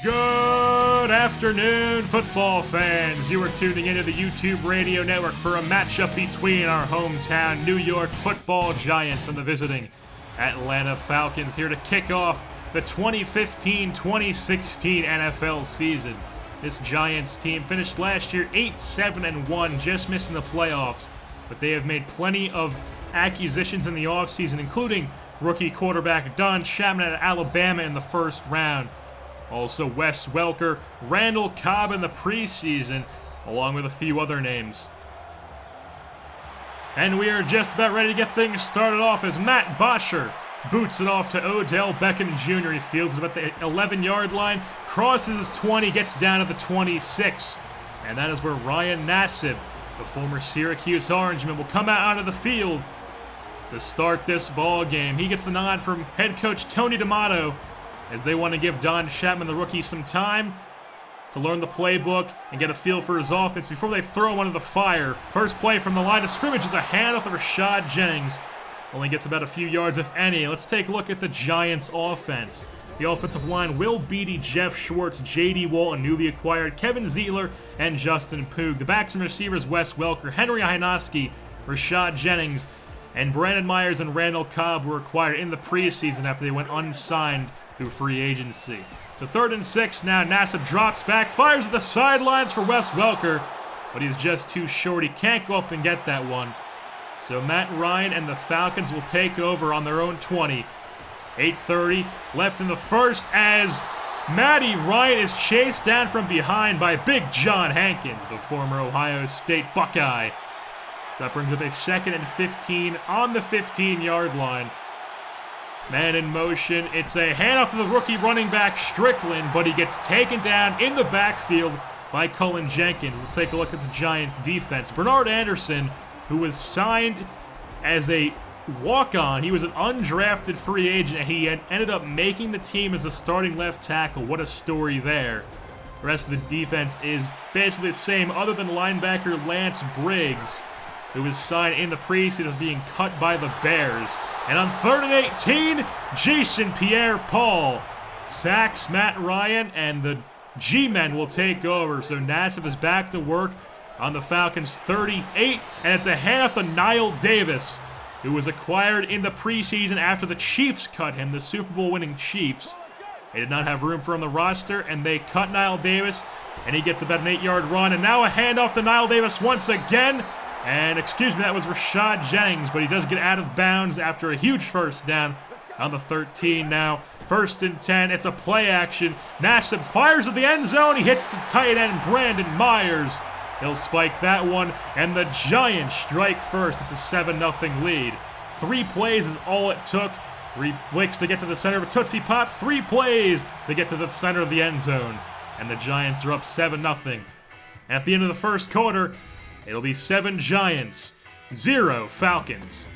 Good afternoon, football fans. You are tuning into the YouTube radio network for a matchup between our hometown New York football Giants and the visiting Atlanta Falcons, here to kick off the 2015-2016 NFL season. This Giants team finished last year 8-7-1, just missing the playoffs, but they have made plenty of acquisitions in the offseason, including rookie quarterback Don Chapman out of Alabama in the first round. Also Wes Welker, Randall Cobb in the preseason, along with a few other names. And we are just about ready to get things started off as Matt Bosher boots it off to Odell Beckham Jr. He fields it about the 11-yard line, crosses his 20, gets down to the 26. And that is where Ryan Nassib, the former Syracuse Orangeman, will come out onto the field to start this ball game. He gets the nod from head coach Tony D'Amato, as they want to give Don Chapman, the rookie, some time to learn the playbook and get a feel for his offense before they throw him under the fire. First play from the line of scrimmage is a handoff to Rashad Jennings. Only gets about a few yards, if any. Let's take a look at the Giants' offense. The offensive line: Will Beatty, Jeff Schwartz, J.D. Wall, and newly acquired Kevin Zeitler and Justin Poog. The backs and receivers: Wes Welker, Henry Hynoski, Rashad Jennings, and Brandon Myers and Randall Cobb were acquired in the preseason after they went unsigned through free agency. So 3rd and 6 now. Nassib drops back, fires at the sidelines for Wes Welker, but he's just too short. He can't go up and get that one. So Matt Ryan and the Falcons will take over on their own 20. 8:30 left in the first as Matty Ryan is chased down from behind by Big John Hankins, the former Ohio State Buckeye. That brings up a 2nd and 15 on the 15-yard line. Man in motion. It's a handoff to the rookie running back Strickland, but he gets taken down in the backfield by Cullen Jenkins. Let's take a look at the Giants' defense. Bernard Anderson, who was signed as a walk-on, he was an undrafted free agent, and he ended up making the team as a starting left tackle. What a story there. The rest of the defense is basically the same, other than linebacker Lance Briggs, who was signed in the preseason as being cut by the Bears. And on 3rd and 18, Jason Pierre-Paul sacks Matt Ryan, and the G-men will take over. So Nassib is back to work on the Falcons' 38, and it's a handoff to Niall Davis, who was acquired in the preseason after the Chiefs cut him, the Super Bowl winning Chiefs. They did not have room for him on the roster, and they cut Niall Davis, and he gets about an 8-yard run. And now a handoff to Niall Davis once again. And, excuse me, that was Rashad Jennings, but he does get out of bounds after a huge first down on the 13 now. 1st and 10, it's a play action. Nassib fires at the end zone. He hits the tight end, Brandon Myers. He'll spike that one, and the Giants strike first. It's a 7-0 lead. 3 plays is all it took. 3 blicks to get to the center of a Tootsie Pop. 3 plays to get to the center of the end zone. And the Giants are up 7-0. And at the end of the first quarter, it'll be 7 Giants, 0 Falcons.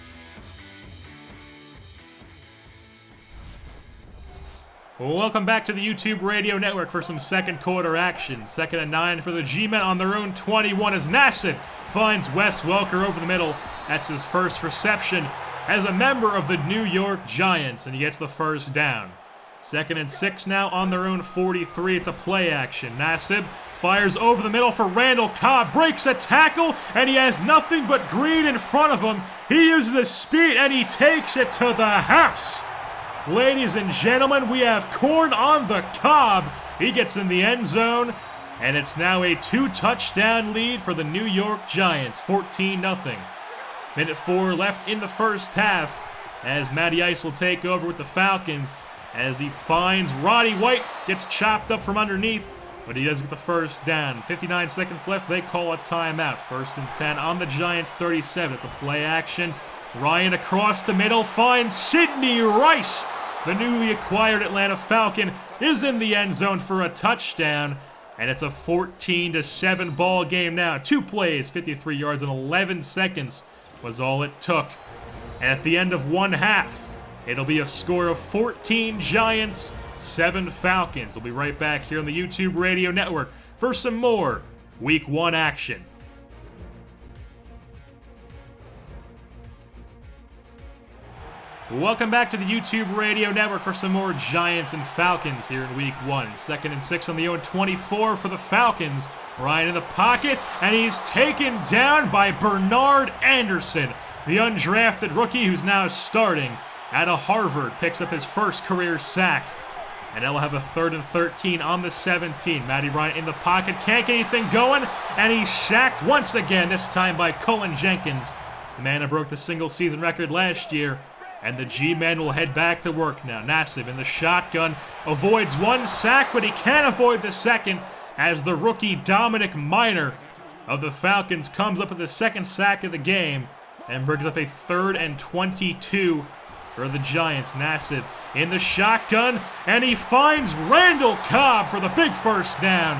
Welcome back to the YouTube radio network for some second quarter action. 2nd and 9 for the G-men on their own 21 as Nassib finds Wes Welker over the middle. That's his first reception as a member of the New York Giants, and he gets the first down. 2nd and 6 now on their own 43. It's a play action. Nassib fires over the middle for Randall Cobb, breaks a tackle, and he has nothing but green in front of him. He uses his speed, and he takes it to the house. Ladies and gentlemen, we have corn on the cob. He gets in the end zone, and it's now a 2-touchdown lead for the New York Giants, 14-0. Minute 4 left in the first half as Matty Ice will take over with the Falcons as he finds Roddy White, gets chopped up from underneath, but he does get the first down. 59 seconds left, they call a timeout. 1st and 10 on the Giants' 37. It's a play action. Ryan across the middle finds Sidney Rice. The newly acquired Atlanta Falcon is in the end zone for a touchdown, and it's a 14-7 ball game now. 2 plays, 53 yards, and 11 seconds was all it took. And at the end of one half, it'll be a score of 14 Giants, 7 Falcons. We'll be right back here on the YouTube radio network for some more Week 1 action. Welcome back to the YouTube Radio Network for some more Giants and Falcons here in Week 1. 2nd and 6 on the own 24 for the Falcons. Ryan in the pocket, and he's taken down by Bernard Anderson, the undrafted rookie who's now starting out of Harvard. Picks up his first career sack. And they'll have a 3rd and 13 on the 17. Matty Ryan in the pocket, can't get anything going, and he's sacked once again, this time by Cullen Jenkins, the man who broke the single-season record last year. And the G-men will head back to work now. Nassib in the shotgun avoids one sack, but he can't avoid the second as the rookie Dominic Minor of the Falcons comes up with the second sack of the game and brings up a 3rd and 22 for the Giants. Nassib in the shotgun, and he finds Randall Cobb for the big first down.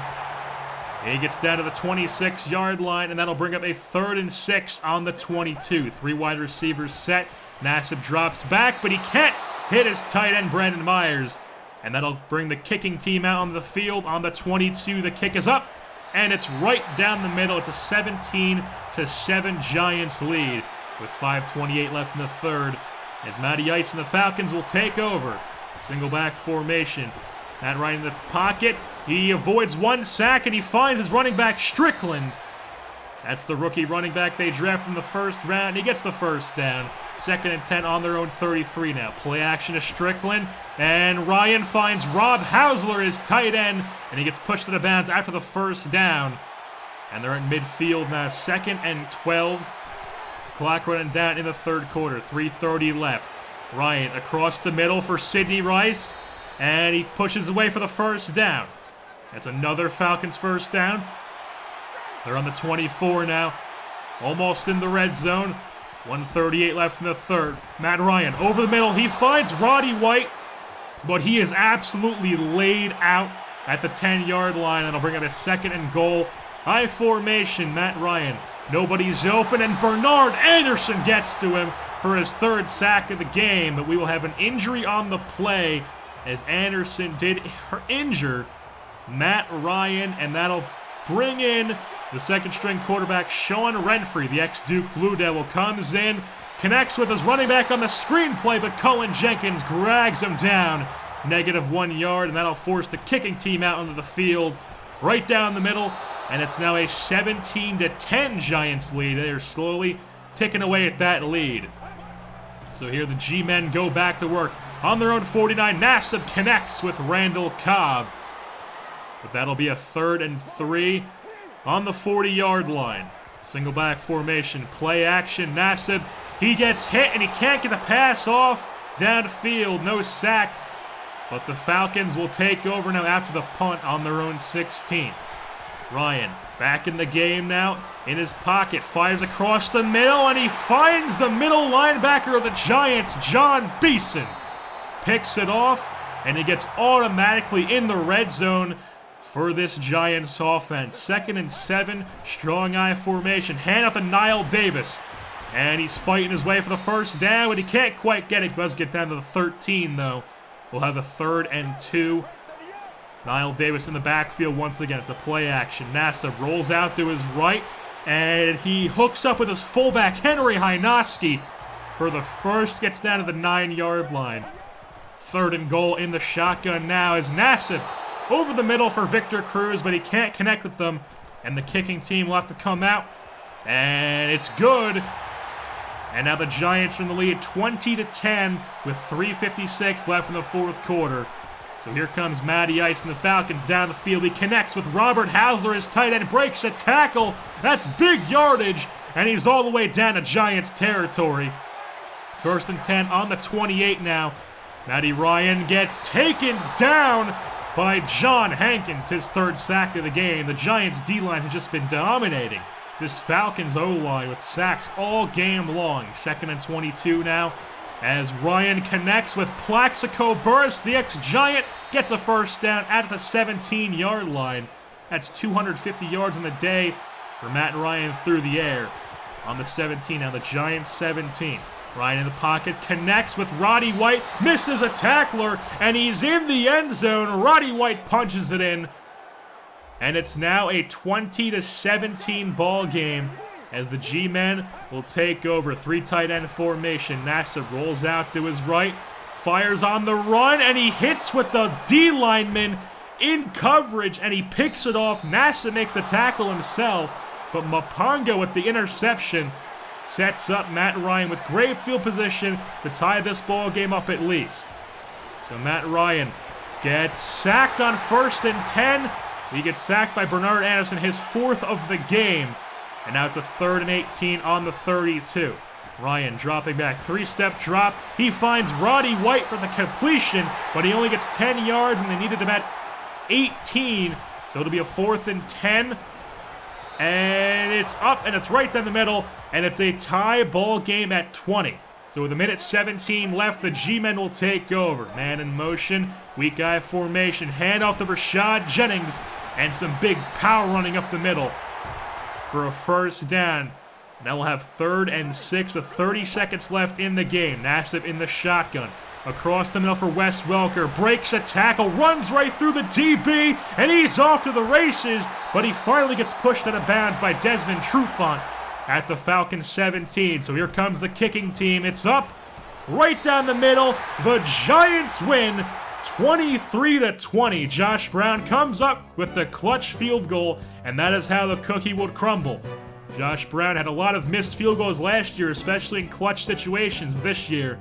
He gets down to the 26-yard line, and that'll bring up a 3rd and 6 on the 22. 3 wide receivers set. Nassib drops back, but he can't hit his tight end, Brandon Myers. And that'll bring the kicking team out on the field on the 22. The kick is up, and it's right down the middle. It's a 17-7 Giants lead with 5:28 left in the 3rd. As Matty Ice and the Falcons will take over. Single back formation. Matt Ryan in the pocket. He avoids one sack, and he finds his running back, Strickland. That's the rookie running back they draft from the 1st round. He gets the first down. 2nd and 10 on their own 33 now. Play action to Strickland, and Ryan finds Rob Hausler, his tight end, and he gets pushed to the bounds after the first down. And they're at midfield now, 2nd and 12. Clock running down in the 3rd quarter, 3:30 left. Ryan across the middle for Sidney Rice, and he pushes away for the first down. That's another Falcons first down. They're on the 24 now, almost in the red zone. 1:38 left in the 3rd. Matt Ryan over the middle. He finds Roddy White, but he is absolutely laid out at the 10-yard line. That'll bring up a 2nd and goal. High formation, Matt Ryan. Nobody's open, and Bernard Anderson gets to him for his 3rd sack of the game. But we will have an injury on the play as Anderson did injure Matt Ryan, and that'll bring in the 2nd-string quarterback, Sean Renfrey, the ex-Duke Blue Devil, comes in, connects with his running back on the screenplay, but Cullen Jenkins drags him down. -1 yard, and that'll force the kicking team out onto the field, right down the middle, and it's now a 17-10 Giants lead. They are slowly ticking away at that lead. So here the G-men go back to work. On their own 49, Nassib connects with Randall Cobb. But that'll be a 3rd and 3. On the 40-yard line. Single back formation. Play action. Nassib. He gets hit and he can't get the pass off. Downfield. No sack. But the Falcons will take over now after the punt on their own 16. Ryan back in the game now. In his pocket. Fires across the middle, and he finds the middle linebacker of the Giants, John Beeson. Picks it off, and he gets automatically in the red zone for this Giants offense. 2nd and 7, strong eye formation. Hand up to Niall Davis. And he's fighting his way for the first down, but he can't quite get it. He does get down to the 13, though. We'll have a 3rd and 2. Niall Davis in the backfield once again. It's a play action. Nassib rolls out to his right, and he hooks up with his fullback, Henry Hynoski, for the first. Gets down to the 9-yard line. 3rd and goal in the shotgun now as Nassib over the middle for Victor Cruz, but he can't connect with them, and the kicking team will have to come out, and it's good. And now the Giants are in the lead 20-10 with 3:56 left in the 4th quarter. So here comes Matty Ice and the Falcons down the field. He connects with Robert Hausler, his tight end, breaks a tackle. That's big yardage, and he's all the way down to Giants territory. 1st and 10 on the 28 now. Matty Ryan gets taken down by John Hankins, his 3rd sack of the game. The Giants' D-line has just been dominating this Falcons O-line with sacks all game long. 2nd and 22 now as Ryan connects with Plaxico Burress. The ex-Giant gets a first down at the 17-yard line. That's 250 yards in the day for Matt Ryan through the air. On the 17 now, the Giants 17. Ryan in the pocket, connects with Roddy White, misses a tackler, and he's in the end zone. Roddy White punches it in. And it's now a 20-17 ball game as the G-men will take over. 3 tight end formation. Nassib rolls out to his right, fires on the run, and he hits with the D lineman in coverage, and he picks it off. Nassib makes the tackle himself, but Maponga with the interception sets up Matt Ryan with great field position to tie this ball game up at least. So Matt Ryan gets sacked on 1st and 10. He gets sacked by Bernard Anderson, his 4th of the game. And now it's a 3rd and 18 on the 32. Ryan dropping back, 3-step drop. He finds Roddy White for the completion, but he only gets 10 yards, and they needed about 18. So it'll be a 4th and 10. And it's up, and it's right down the middle, and it's a tie ball game at 20. So with 1:17 left, the G-men will take over. Man in motion, weak eye formation, handoff to Rashad Jennings, and some big power running up the middle for a 1st down. Now we'll have 3rd and 6 with 30 seconds left in the game. Nassib in the shotgun. Across the middle for Wes Welker. Breaks a tackle, runs right through the DB, and he's off to the races, but he finally gets pushed out of bounds by Desmond Trufant at the Falcons 17. So here comes the kicking team. It's up, right down the middle. The Giants win 23-20. Josh Brown comes up with the clutch field goal, and that is how the cookie would crumble. Josh Brown had a lot of missed field goals last year, especially in clutch situations. This year,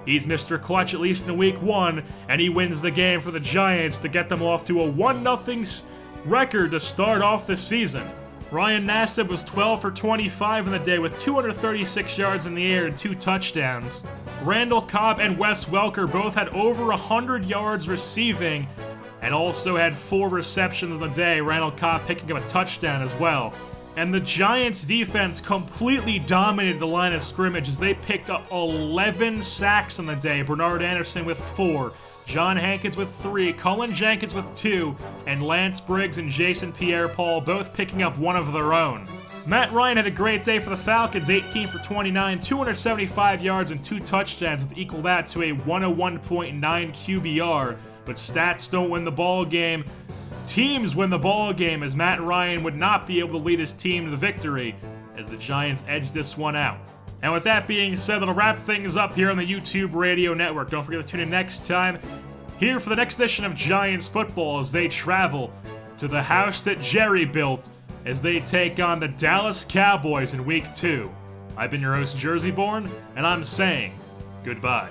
he's Mr. Clutch, at least in week 1, and he wins the game for the Giants to get them off to a 1-0 record to start off the season. Ryan Nassib was 12 for 25 in the day with 236 yards in the air and 2 touchdowns. Randall Cobb and Wes Welker both had over 100 yards receiving and also had 4 receptions in the day, Randall Cobb picking up a touchdown as well. And the Giants' defense completely dominated the line of scrimmage as they picked up 11 sacks on the day. Bernard Anderson with 4, John Hankins with 3, Cullen Jenkins with 2, and Lance Briggs and Jason Pierre-Paul both picking up 1 of their own. Matt Ryan had a great day for the Falcons, 18 for 29, 275 yards and 2 touchdowns, to equal that to a 101.9 QBR. But stats don't win the ball game. Teams win the ball game, as Matt Ryan would not be able to lead his team to the victory as the Giants edge this one out. And with that being said, that'll wrap things up here on the YouTube Radio Network. Don't forget to tune in next time here for the next edition of Giants football as they travel to the house that Jerry built as they take on the Dallas Cowboys in Week 2. I've been your host, JerseyBorn, and I'm saying goodbye.